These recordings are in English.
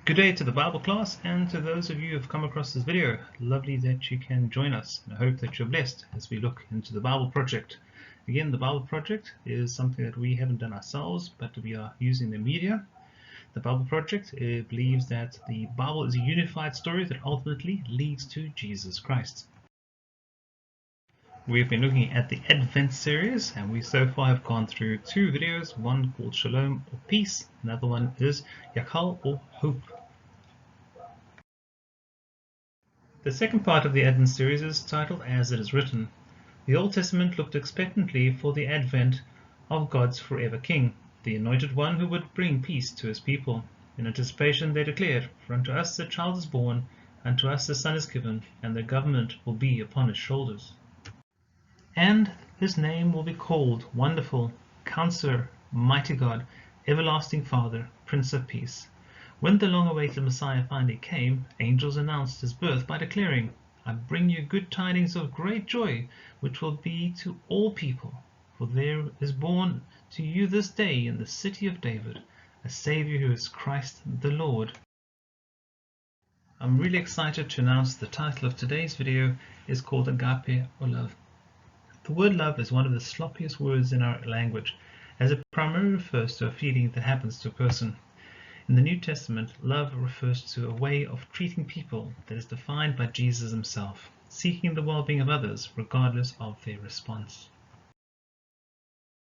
Good day to the Bible class and to those of you who have come across this video. Lovely that you can join us, and I hope that you're blessed as we look into the Bible Project. Again, the Bible Project is something that we haven't done ourselves, but we are using the media. The Bible Project believes that the Bible is a unified story that ultimately leads to Jesus Christ. We've been looking at the Advent series, and we so far have gone through two videos, one called Shalom or Peace, another one is Yakal or Hope. The second part of the Advent series is titled As It Is Written. The Old Testament looked expectantly for the advent of God's forever King, the anointed one who would bring peace to his people. In anticipation they declared, "For unto us a child is born, unto us a son is given, and the government will be upon his shoulders. And his name will be called Wonderful, Counselor, Mighty God, Everlasting Father, Prince of Peace." When the long-awaited Messiah finally came, angels announced his birth by declaring, "I bring you good tidings of great joy, which will be to all people. For there is born to you this day in the city of David a Savior who is Christ the Lord." I'm really excited to announce the title of today's video is called Agape or Love. The word love is one of the sloppiest words in our language, as it primarily refers to a feeling that happens to a person. In the New Testament, love refers to a way of treating people that is defined by Jesus himself, seeking the well-being of others regardless of their response.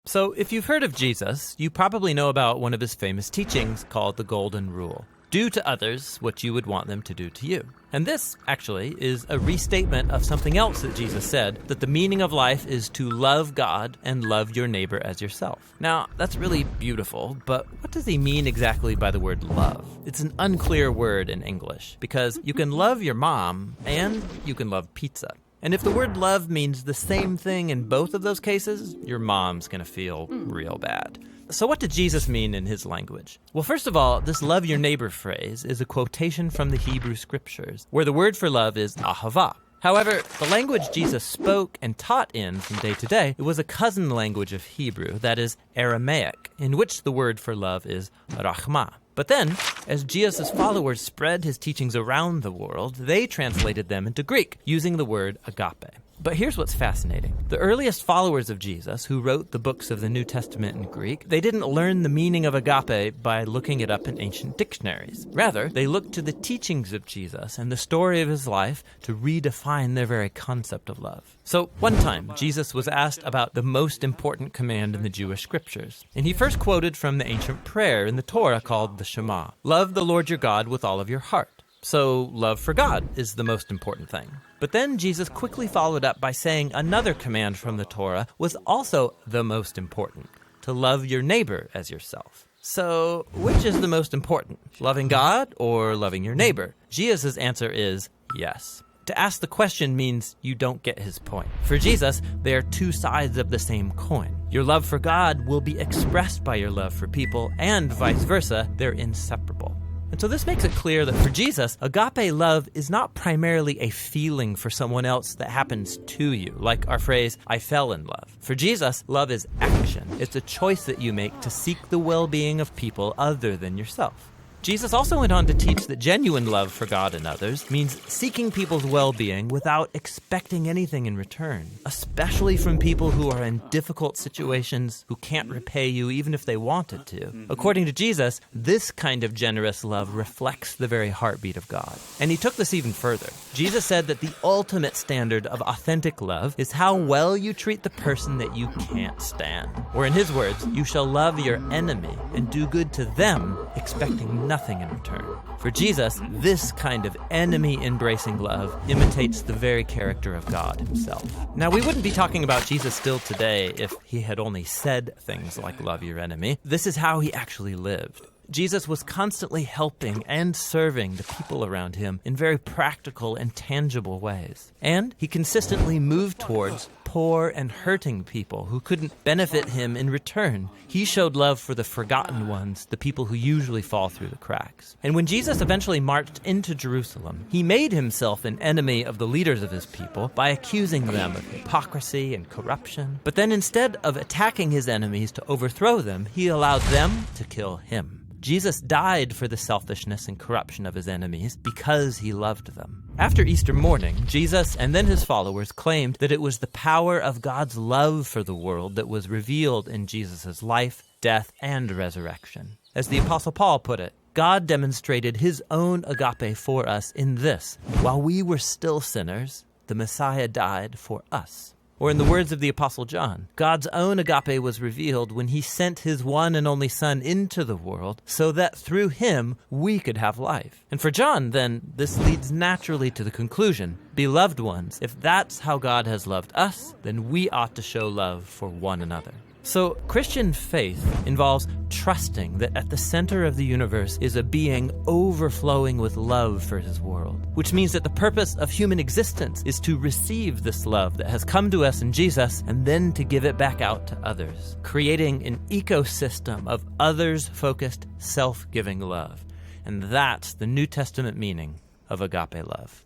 So if you've heard of Jesus, you probably know about one of his famous teachings called the Golden Rule. Do to others what you would want them to do to you. And this, actually, is a restatement of something else that Jesus said, that the meaning of life is to love God and love your neighbor as yourself. Now, that's really beautiful, but what does he mean exactly by the word love? It's an unclear word in English, because you can love your mom and you can love pizza. And if the word love means the same thing in both of those cases, your mom's going to feel real bad. So what did Jesus mean in his language? Well, first of all, this love your neighbor phrase is a quotation from the Hebrew scriptures, where the word for love is ahava. However, the language Jesus spoke and taught in from day to day, it was a cousin language of Hebrew, that is Aramaic, in which the word for love is rachma. But then, as Jesus' followers spread his teachings around the world, they translated them into Greek, using the word agape. But here's what's fascinating. The earliest followers of Jesus, who wrote the books of the New Testament in Greek, they didn't learn the meaning of agape by looking it up in ancient dictionaries. Rather, they looked to the teachings of Jesus and the story of his life to redefine their very concept of love. So one time, Jesus was asked about the most important command in the Jewish scriptures. And he first quoted from the ancient prayer in the Torah called the Shema. Love the Lord your God with all of your heart. So love for God is the most important thing. But then Jesus quickly followed up by saying another command from the Torah was also the most important, to love your neighbor as yourself. So which is the most important, loving God or loving your neighbor? Jesus' answer is yes. To ask the question means you don't get his point. For Jesus, they are two sides of the same coin. Your love for God will be expressed by your love for people, and vice versa, they're inseparable. And so this makes it clear that for Jesus, agape love is not primarily a feeling for someone else that happens to you, like our phrase, "I fell in love." For Jesus, love is action. It's a choice that you make to seek the well-being of people other than yourself. Jesus also went on to teach that genuine love for God and others means seeking people's well-being without expecting anything in return, especially from people who are in difficult situations, who can't repay you even if they wanted to. According to Jesus, this kind of generous love reflects the very heartbeat of God. And he took this even further. Jesus said that the ultimate standard of authentic love is how well you treat the person that you can't stand. Or in his words, you shall love your enemy and do good to them, expecting nothing in return. For Jesus, this kind of enemy-embracing love imitates the very character of God himself. Now, we wouldn't be talking about Jesus still today if he had only said things like love your enemy. This is how he actually lived. Jesus was constantly helping and serving the people around him in very practical and tangible ways. And he consistently moved towards poor and hurting people who couldn't benefit him in return. He showed love for the forgotten ones, the people who usually fall through the cracks. And when Jesus eventually marched into Jerusalem, he made himself an enemy of the leaders of his people by accusing them of hypocrisy and corruption. But then instead of attacking his enemies to overthrow them, he allowed them to kill him. Jesus died for the selfishness and corruption of his enemies because he loved them. After Easter morning, Jesus and then his followers claimed that it was the power of God's love for the world that was revealed in Jesus' life, death, and resurrection. As the Apostle Paul put it, God demonstrated his own agape for us in this: while we were still sinners, the Messiah died for us. Or in the words of the Apostle John, God's own agape was revealed when he sent his one and only Son into the world so that through him we could have life. And for John, then, this leads naturally to the conclusion: beloved ones, if that's how God has loved us, then we ought to show love for one another. So Christian faith involves trusting that at the center of the universe is a being overflowing with love for his world, which means that the purpose of human existence is to receive this love that has come to us in Jesus and then to give it back out to others, creating an ecosystem of others-focused, self-giving love. And that's the New Testament meaning of agape love.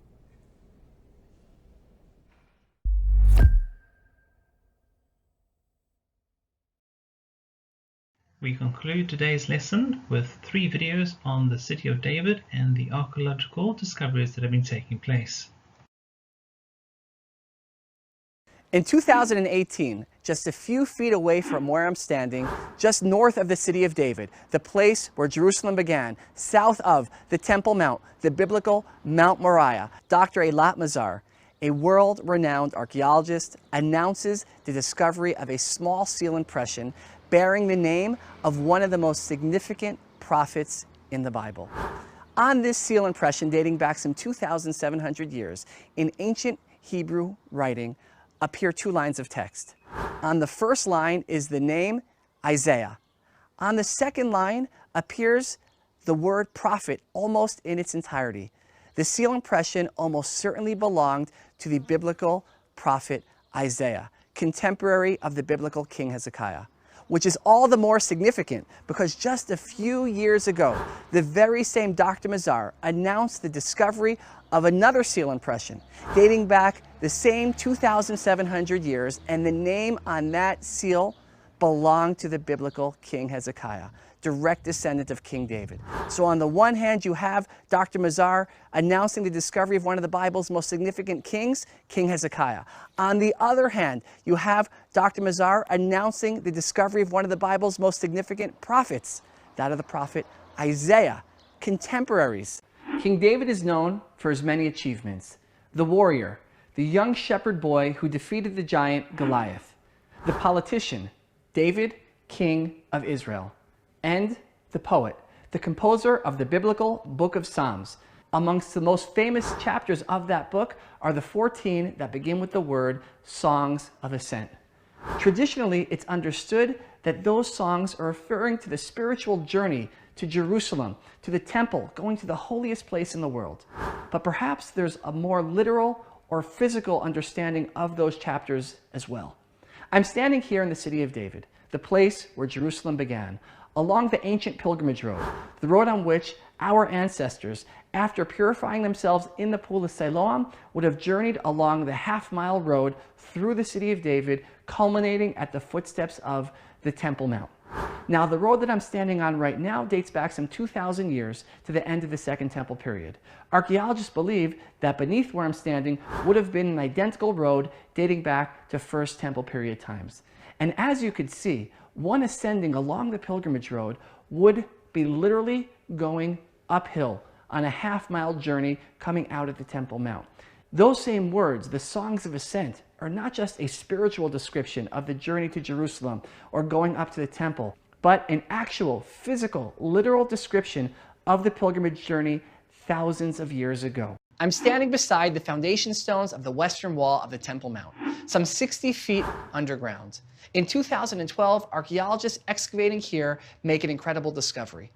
We conclude today's lesson with 3 videos on the city of David and the archaeological discoveries that have been taking place. In 2018, just a few feet away from where I'm standing, just north of the city of David, the place where Jerusalem began, south of the Temple Mount, the biblical Mount Moriah, Dr. Eilat Mazar, a world-renowned archaeologist, announces the discovery of a small seal impression bearing the name of one of the most significant prophets in the Bible. On this seal impression, dating back some 2,700 years, in ancient Hebrew writing, appear 2 lines of text. On the first line is the name Isaiah. On the second line appears the word prophet almost in its entirety. The seal impression almost certainly belonged to the biblical prophet Isaiah, contemporary of the biblical King Hezekiah, which is all the more significant because just a few years ago, the very same Dr. Mazar announced the discovery of another seal impression dating back the same 2,700 years, and the name on that seal belonged to the biblical King Hezekiah, direct descendant of King David. So on the one hand, you have Dr. Mazar announcing the discovery of one of the Bible's most significant kings, King Hezekiah. On the other hand, you have Dr. Mazar announcing the discovery of one of the Bible's most significant prophets, that of the prophet Isaiah, contemporaries. King David is known for his many achievements: the warrior, the young shepherd boy who defeated the giant Goliath, the politician, David, king of Israel, and the poet, the composer of the biblical book of Psalms. Amongst the most famous chapters of that book are the 14 that begin with the word Songs of Ascent. Traditionally, it's understood that those songs are referring to the spiritual journey to Jerusalem, to the temple, going to the holiest place in the world. But perhaps there's a more literal or physical understanding of those chapters as well. I'm standing here in the city of David, the place where Jerusalem began, along the ancient pilgrimage road, the road on which our ancestors, after purifying themselves in the pool of Siloam, would have journeyed along the half-mile road through the city of David, culminating at the footsteps of the Temple Mount. Now, the road that I'm standing on right now dates back some 2,000 years to the end of the Second Temple period. Archaeologists believe that beneath where I'm standing would have been an identical road dating back to First Temple period times. And as you could see, one ascending along the pilgrimage road would be literally going uphill on a half-mile journey coming out of the Temple Mount. Those same words, the Songs of Ascent, are not just a spiritual description of the journey to Jerusalem or going up to the temple, but an actual, physical, literal description of the pilgrimage journey thousands of years ago. I'm standing beside the foundation stones of the western wall of the Temple Mount, some 60 feet underground. In 2012, archaeologists excavating here make an incredible discovery.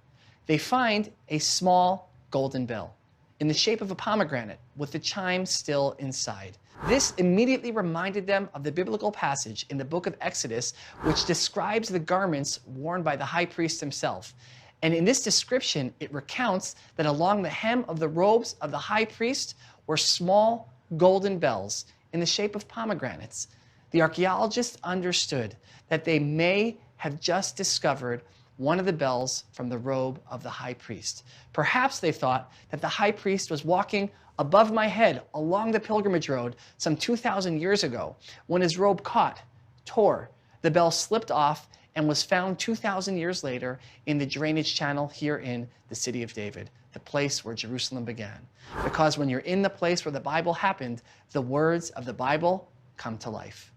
They find a small golden bell in the shape of a pomegranate with the chime still inside. This immediately reminded them of the biblical passage in the book of Exodus, which describes the garments worn by the high priest himself. And in this description, it recounts that along the hem of the robes of the high priest were small golden bells in the shape of pomegranates. The archaeologists understood that they may have just discovered one of the bells from the robe of the high priest. Perhaps they thought that the high priest was walking above my head along the pilgrimage road some 2,000 years ago. When his robe caught, tore, the bell slipped off and was found 2,000 years later in the drainage channel here in the city of David, the place where Jerusalem began. Because when you're in the place where the Bible happened, the words of the Bible come to life.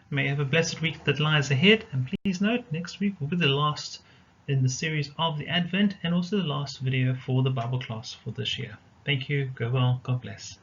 May you have a blessed week that lies ahead, and please note next week will be the last in the series of the Advent and also the last video for the Bible class for this year. Thank you, go well, God bless.